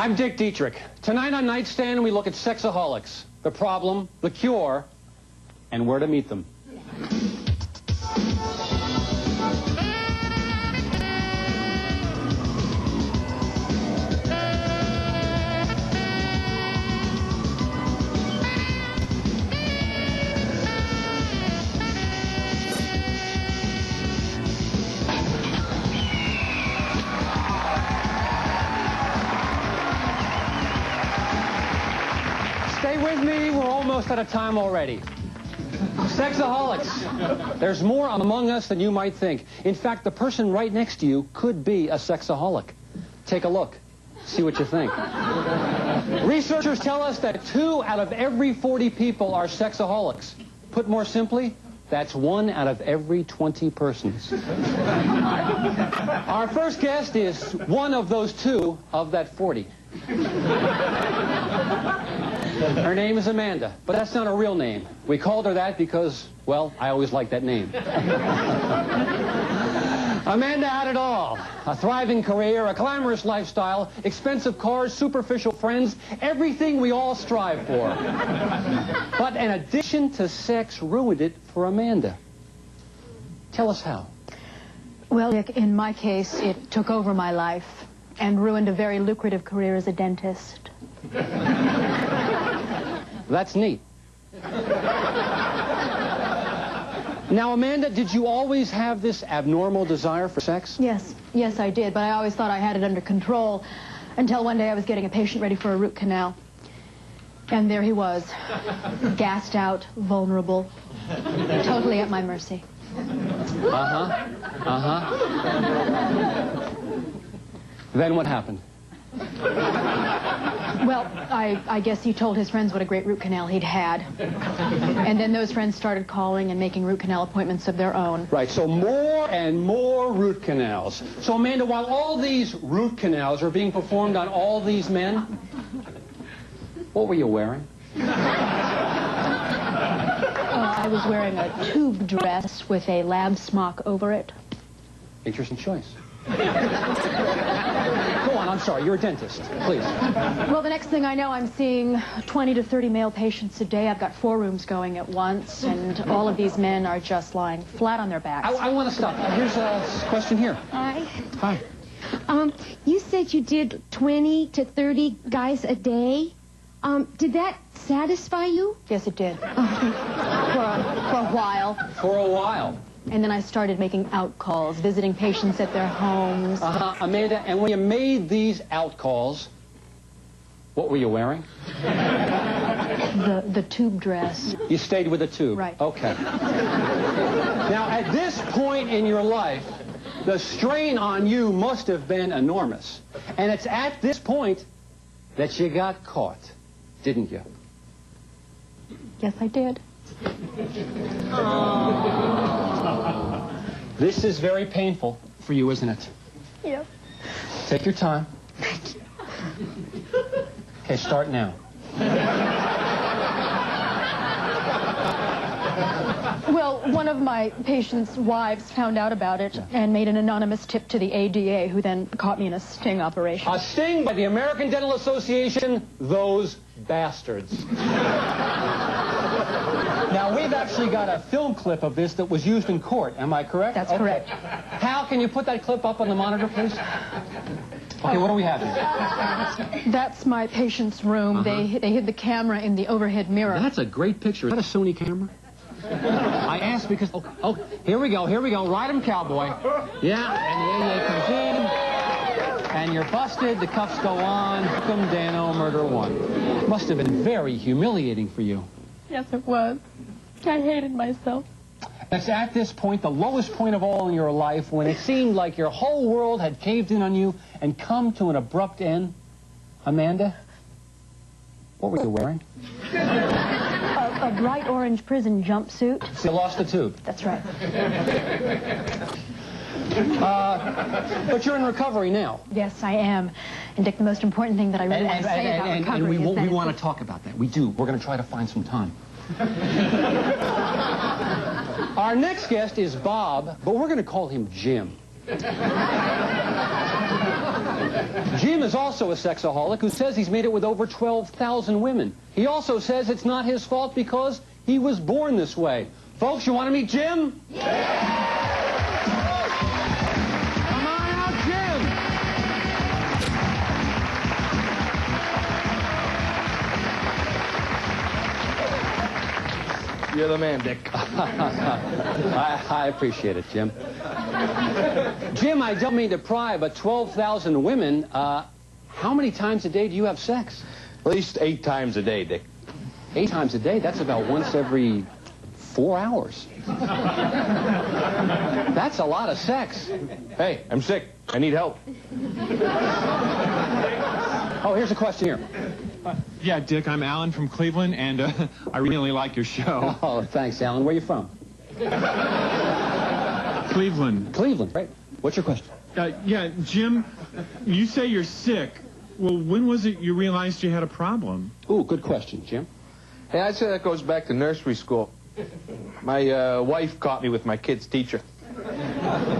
I'm Dick Dietrick. Tonight on Nightstand, we look at sexaholics, the problem, the cure, and where to meet them. Stay with me, we're almost out of time already. Sexaholics. There's more among us than you might think. In fact, the person right next to you could be a sexaholic. Take a look. See what you think. Researchers tell us that 2 out of every 40 people are sexaholics. Put more simply, that's 1 out of every 20 persons. Our first guest is one of those 2 of that 40. Her name is Amanda, but that's not her real name. We called her that because, well, I always liked that name. Amanda had it all. A thriving career, a glamorous lifestyle, expensive cars, superficial friends, everything we all strive for. But an addiction to sex ruined it for Amanda. Tell us how. Well, Dick, in my case, it took over my life and ruined a very lucrative career as a dentist. That's neat. Now, Amanda, did you always have this abnormal desire for sex? Yes, I did, but I always thought I had it under control until one day I was getting a patient ready for a root canal. And there he was, gassed out, vulnerable, totally at my mercy. Then what happened? Well, I guess he told his friends what a great root canal he'd had. And then those friends started calling and making root canal appointments of their own. Right, so more and more root canals. So, Amanda, while all these root canals are being performed on all these men, what were you wearing? I was wearing a tube dress with a lab smock over it. Interesting choice. Go on, I'm sorry, you're a dentist. Please. Well, the next thing I know, I'm seeing 20 to 30 male patients a day. I've got 4 rooms going at once, and all of these men are just lying flat on their backs. I want to stop. Here's a question here. Hi. Hi. You said you did 20 to 30 guys a day. Did that satisfy you? Yes, it did. For a while. For a while. And then I started making out calls, visiting patients at their homes. Amanda, and when you made these out calls, what were you wearing? The tube dress. You stayed with the tube? Right. Okay. Now, at this point in your life, the strain on you must have been enormous. And it's at this point that you got caught, didn't you? Yes, I did. This is very painful for you, isn't it? Yep. Take your time. Okay, start now. Well, one of my patients' wives found out about it and made an anonymous tip to the ADA, who then caught me in a sting operation. A sting by the American Dental Association, those bastards. Now, we've actually got a film clip of this that was used in court. Am I correct? That's correct. Hal, can you put that clip up on the monitor, please? Okay, what do we have here? That's my patient's room. They hid the camera in the overhead mirror. That's a great picture. Is that a Sony camera? I asked because... Oh, here we go. Ride him, cowboy. Yeah, and the ADA comes in, and you're busted. The cuffs go on. Welcome, Dano, murder 1. Must have been very humiliating for you. Yes, it was. I hated myself. It's at this point, the lowest point of all in your life, when it seemed like your whole world had caved in on you and come to an abrupt end. Amanda, what were you wearing? A bright orange prison jumpsuit. So you lost the tube. That's right. But you're in recovery now. Yes, I am. And Dick, the most important thing that I really want to say about recovery is that... And we want to talk about that. We do. We're going to try to find some time. Our next guest is Bob, but we're going to call him Jim. Jim is also a sexaholic who says he's made it with over 12,000 women. He also says it's not his fault because he was born this way. Folks, you want to meet Jim? Yeah! Come on out, Jim! You're the man, Dick. I appreciate it, Jim. Jim, I don't mean to pry, but 12,000 women, how many times a day do you have sex? At least 8 times a day, Dick. 8 times a day? That's about once every 4 hours. That's a lot of sex. Hey, I'm sick. I need help. Oh, here's a question here. Yeah, Dick, I'm Alan from Cleveland, and I really like your show. Oh, thanks, Alan. Where are you from? Cleveland. Cleveland, right. What's your question? Yeah, Jim, you say you're sick. Well, when was it you realized you had a problem? Ooh, good question, Jim. Hey, I'd say that goes back to nursery school. My wife caught me with my kid's teacher.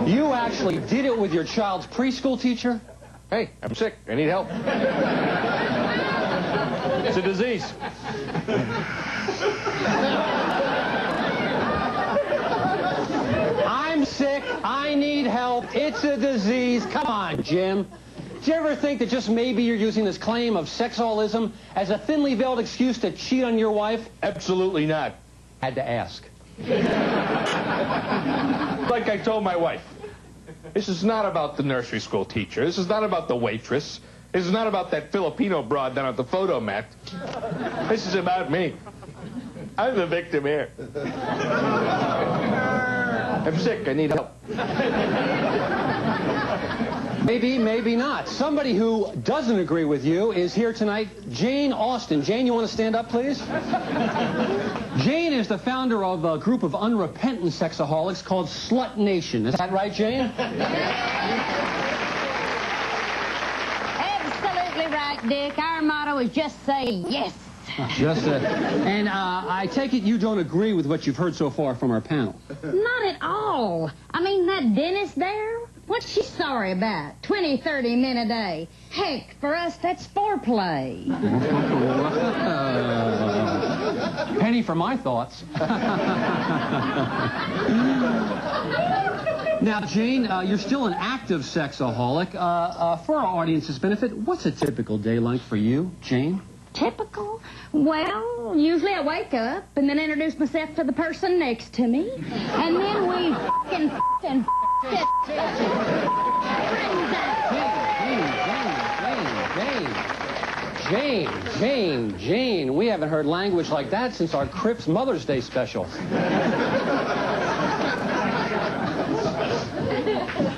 You actually did it with your child's preschool teacher? Hey, I'm sick. I need help. It's a disease. I'm sick. I need help. It's a disease. Come on, Jim. Do you ever think that just maybe you're using this claim of sexaholism as a thinly veiled excuse to cheat on your wife? Absolutely not. Had to ask. Like I told my wife, this is not about the nursery school teacher. This is not about the waitress. This is not about that Filipino broad down at the photo mat. This is about me. I'm the victim here. I'm sick. I need help. Maybe, maybe not. Somebody who doesn't agree with you is here tonight, Jane Austen. Jane, you want to stand up, please? Jane is the founder of a group of unrepentant sexaholics called Slut Nation. Is that right, Jane? Absolutely right, Dick. Our motto is just say yes. Just and I take it you don't agree with what you've heard so far from our panel. Not at all. I mean, that dentist there, what's she sorry about? 20, 30 men a day. Heck, for us, that's foreplay. Penny for my thoughts. Now, Jane, you're still an active sexaholic. For our audience's benefit, what's a typical day like for you, Jane? Typical? Well, usually I wake up and then introduce myself to the person next to me. And then we f***ing Jane, we haven't heard language like that since our Crips Mother's Day special.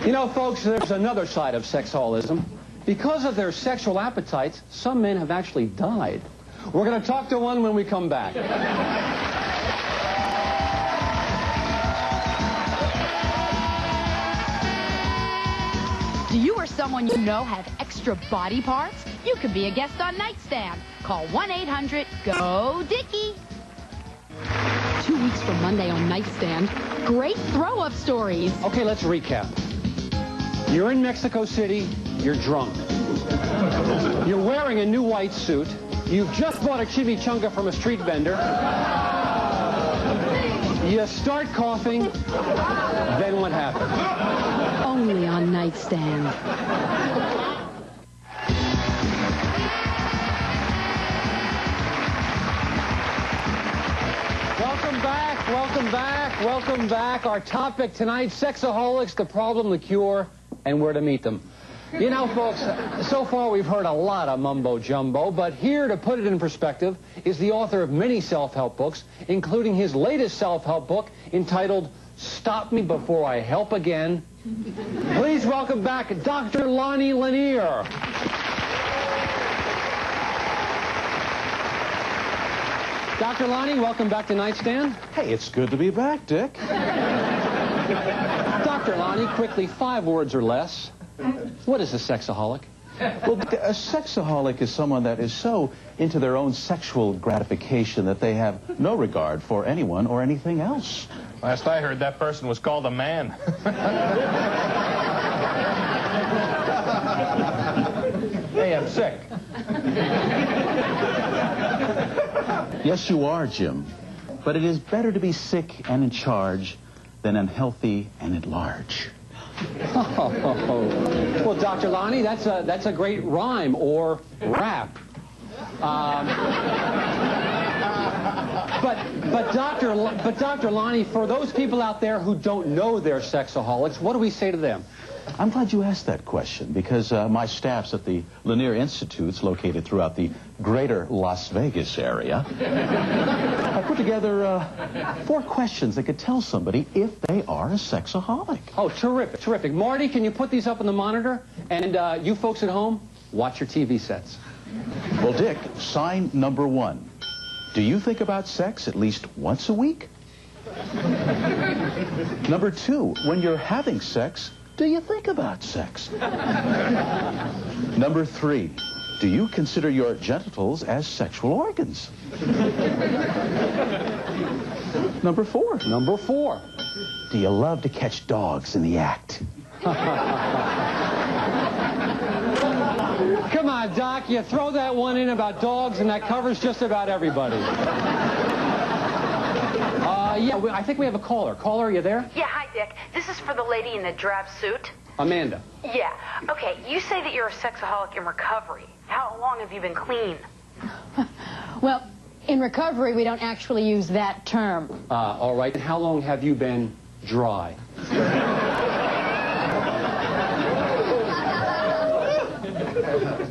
You know, folks, there's another side of sexaholism. Because of their sexual appetites, some men have actually died. We're going to talk to one when we come back. Do you or someone you know have extra body parts? You could be a guest on Nightstand. Call 1-800-GO-DICKIE. 2 weeks from Monday on Nightstand, great throw-up stories. Okay, let's recap. You're in Mexico City. You're drunk. You're wearing a new white suit. You've just bought a chimichanga from a street vendor. You start coughing. Then what happens? Only on Nightstand. Welcome back, welcome back, welcome back. Our topic tonight, sexaholics, the problem, the cure, and where to meet them. You know, folks, so far we've heard a lot of mumbo-jumbo, but here to put it in perspective is the author of many self-help books, including his latest self-help book entitled Stop Me Before I Help Again. Please welcome back Dr. Lonnie Lanier. Dr. Lonnie, welcome back to Nightstand. Hey, it's good to be back, Dick. Dr. Lonnie, quickly, 5 words or less. What is a sexaholic? Well, a sexaholic is someone that is so into their own sexual gratification that they have no regard for anyone or anything else. Last I heard, that person was called a man. I'm sick. Yes, you are, Jim. But it is better to be sick and in charge than unhealthy and at large. Oh. Well, Dr. Lonnie, that's a great rhyme or rap. But Dr. Lonnie, for those people out there who don't know they're sexaholics, what do we say to them? I'm glad you asked that question because my staffs at the Lanier Institutes located throughout the greater Las Vegas area I put together 4 questions that could tell somebody if they are a sexaholic. Oh, terrific, terrific. Marty, can you put these up on the monitor? And you folks at home, watch your TV sets. Well, Dick, sign number 1. Do you think about sex at least once a week? Number 2, when you're having sex, do you think about sex? Number 3, do you consider your genitals as sexual organs? Number 4. Number 4. Do you love to catch dogs in the act? Come on, Doc, you throw that one in about dogs and that covers just about everybody. Yeah, I think we have a caller. Caller, are you there? Yeah, hi, Dick. This is for the lady in the drab suit. Amanda. Yeah. Okay, you say that you're a sexaholic in recovery. How long have you been clean? Well, in recovery, we don't actually use that term. All right. How long have you been dry?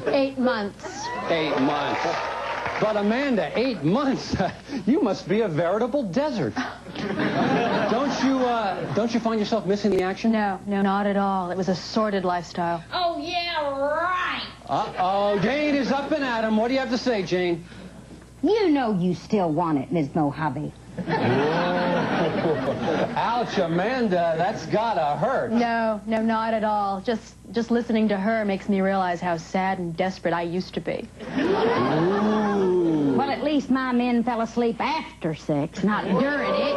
8 months. 8 months. But Amanda, 8 months? You must be a veritable desert. Don't you find yourself missing the action? No, not at all. It was a sordid lifestyle. Oh, yeah, right. Uh-oh, Jane is up and at him. What do you have to say, Jane? You know you still want it, Ms. Mojave. Ouch, Amanda, that's gotta hurt. No, not at all. Just listening to her makes me realize how sad and desperate I used to be. Well, at least my men fell asleep after sex, not during it.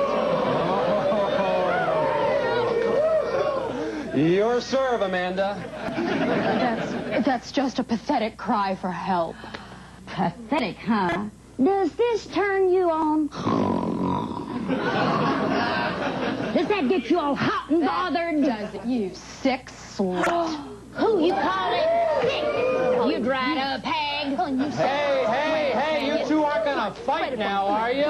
Your serve, Amanda. That's just a pathetic cry for help. Pathetic, huh? Does this turn you on? Does that get you all hot and bothered? Does it, you sick slut? Who you calling sick? You dried up hag. Hey, you two aren't gonna fight now, are you?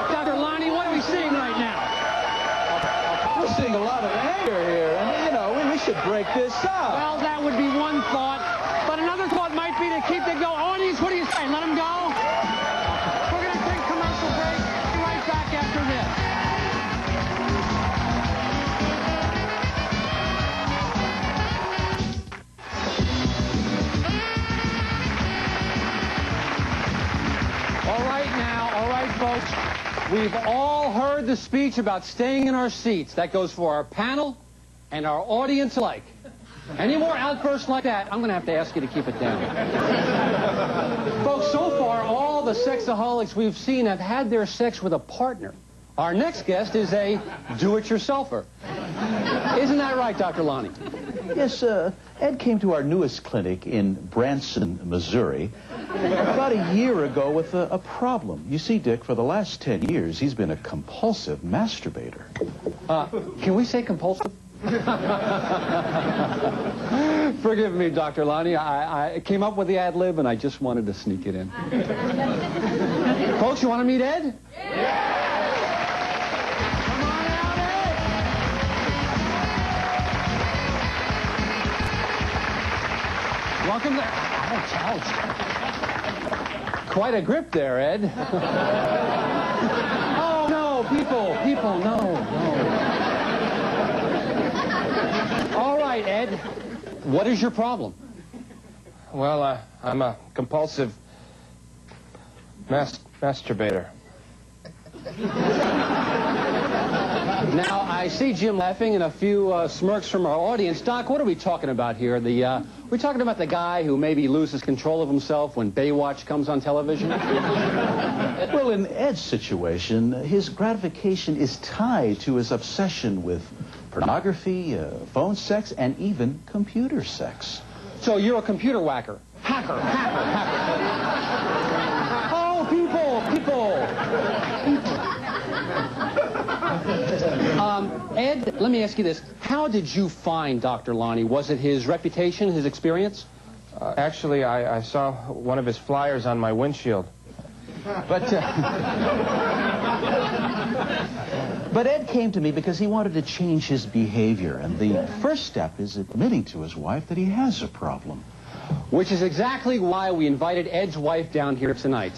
Dr. Lonnie, what are we seeing right now? We're seeing a lot of anger here, and, you know, we should break this up. Well, that would be one thought, but another thought might be to keep it going. Audience, what do you say? Let him go? We're going to take a commercial break. Be right back after this. All right, folks. We've all heard the speech about staying in our seats. That goes for our panel and our audience alike. Any more outbursts like that, I'm going to have to ask you to keep it down. Folks, so far, all the sexaholics we've seen have had their sex with a partner. Our next guest is a do-it-yourselfer. Isn't that right, Dr. Lonnie? Yes, Ed came to our newest clinic in Branson, Missouri, about a year ago with a problem. You see, Dick, for the last 10 years, he's been a compulsive masturbator. Can we say compulsive? Forgive me, Dr. Lonnie. I came up with the ad lib and I just wanted to sneak it in. Folks, you want to meet Ed? Yeah! Come on out, Ed! Welcome to... Ouch. Quite a grip there, Ed. Oh, no, people, no. All right, Ed, what is your problem? Well, I'm a compulsive masturbator. Now, I see Jim laughing and a few smirks from our audience. Doc, what are we talking about here? We're talking about the guy who maybe loses control of himself when Baywatch comes on television? Well, in Ed's situation, his gratification is tied to his obsession with pornography, phone sex, and even computer sex. So you're a computer whacker. Hacker. Oh, people. Ed, let me ask you this. How did you find Dr. Lonnie? Was it his reputation, his experience? Actually, I saw one of his flyers on my windshield. But Ed came to me because he wanted to change his behavior, and the first step is admitting to his wife that he has a problem. Which is exactly why we invited Ed's wife down here tonight.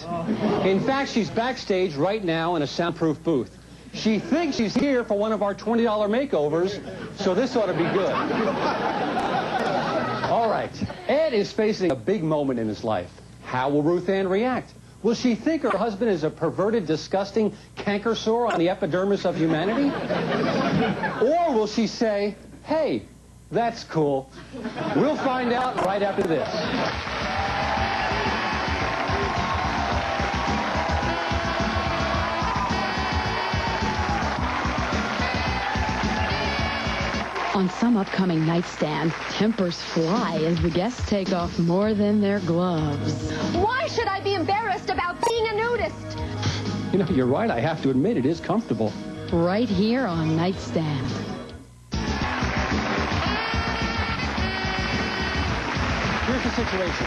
In fact, she's backstage right now in a soundproof booth. She thinks she's here for one of our $20 makeovers, so this ought to be good. All right. Ed is facing a big moment in his life. How will Ruth Ann react? Will she think her husband is a perverted, disgusting canker sore on the epidermis of humanity? Or will she say, hey, that's cool. We'll find out right after this. On some upcoming nightstand, tempers fly as the guests take off more than their gloves. Why should I be embarrassed about being a nudist? You know, you're right. I have to admit, it is comfortable. Right here on Nightstand. Here's the situation.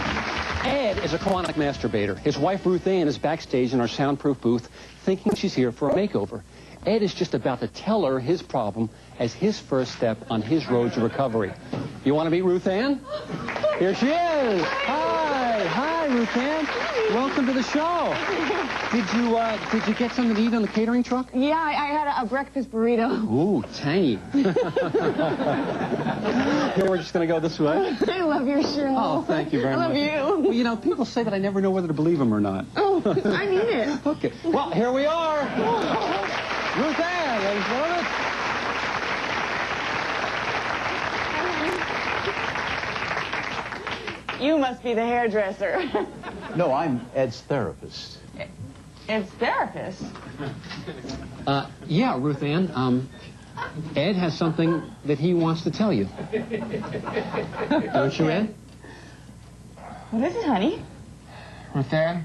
Ed is a chronic masturbator. His wife, Ruth Ann, is backstage in our soundproof booth thinking she's here for a makeover. Ed is just about to tell her his problem as his first step on his road to recovery. You want to meet Ruth Ann? Here she is. Hi, Ruth Ann. Welcome to the show. Did you get something to eat on the catering truck? Yeah, I had a breakfast burrito. Ooh, tangy. Here, we're just going to go this way. I love your show. Oh, thank you very much. I love you. Well, you know, people say that I never know whether to believe them or not. Oh, I mean it. Okay. Well, here we are. Ruth Ann, ladies and gentlemen. You must be the hairdresser. No, I'm Ed's therapist. It's therapist. Yeah, Ruth Ann. Ed has something that he wants to tell you. Don't you, Ed? What is it, honey? Ruth Ann?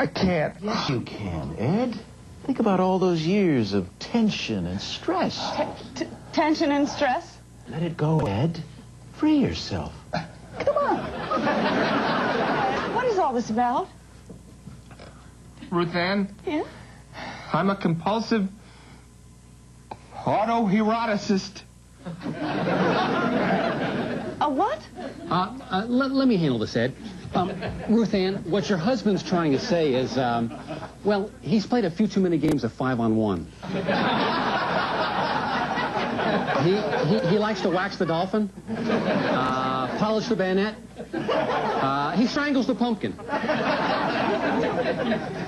I can't. Yes, you can, Ed. Think about all those years of tension and stress. Tension and stress? Let it go, Ed. Free yourself. Come on. What is all this about? Ruth Ann? Yeah? I'm a compulsive autoeroticist. A what? Let me handle this, Ed. Ruth Ann, what your husband's trying to say is, well, he's played a few too many games of 5-on-1. He likes to wax the dolphin, polish the bayonet. He strangles the pumpkin.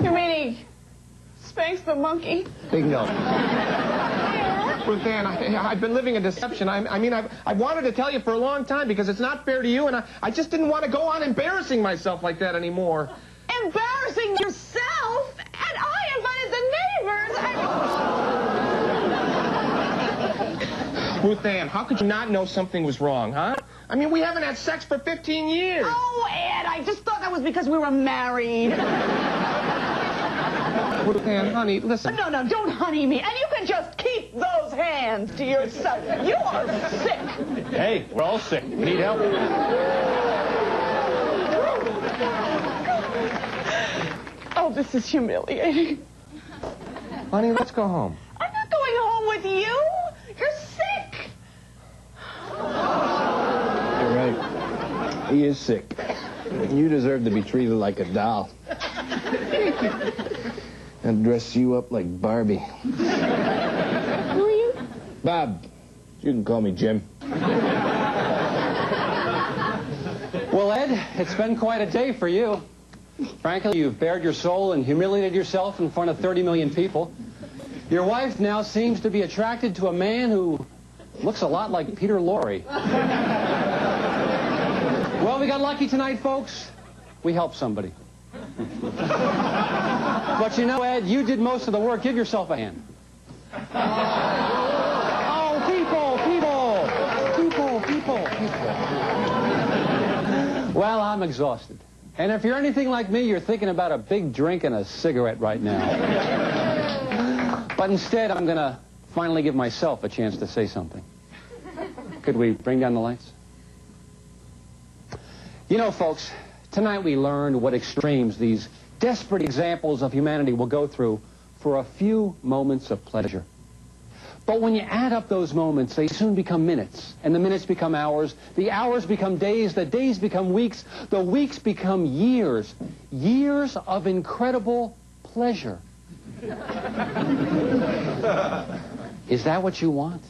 You mean he spanks the monkey? Bingo. Ruth Ann, I've been living a deception. I wanted to tell you for a long time because it's not fair to you, and I just didn't want to go on embarrassing myself like that anymore. Embarrassing yourself? And I invited the neighbors. Ruth Ann, how could you not know something was wrong, huh? I mean, we haven't had sex for 15 years. Oh, Ed, I just thought that was because we were married. Ruth Ann, honey, listen. No, don't honey me. And you can just keep those hands to yourself. You are sick. Hey, we're all sick. We need help. Oh, this is humiliating. Honey, let's go home. I'm not going home with you. You're sick. You're right. He is sick. You deserve to be treated like a doll. And dress you up like Barbie. Who are you? Bob. You can call me Jim. Well, Ed, it's been quite a day for you. Frankly, you've bared your soul and humiliated yourself in front of 30 million people. Your wife now seems to be attracted to a man who looks a lot like Peter Lorre. Well, we got lucky tonight, folks. We helped somebody. But you know, Ed, you did most of the work. Give yourself a hand. Oh, people. Well, I'm exhausted. And if you're anything like me, you're thinking about a big drink and a cigarette right now. But instead, I'm going to finally give myself a chance to say something. Could we bring down the lights? You know, folks, tonight we learned what extremes these desperate examples of humanity will go through for a few moments of pleasure. But when you add up those moments, they soon become minutes, and the minutes become hours, the hours become days, the days become weeks, the weeks become years. Years of incredible pleasure. Is that what you want?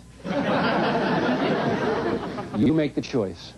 You make the choice.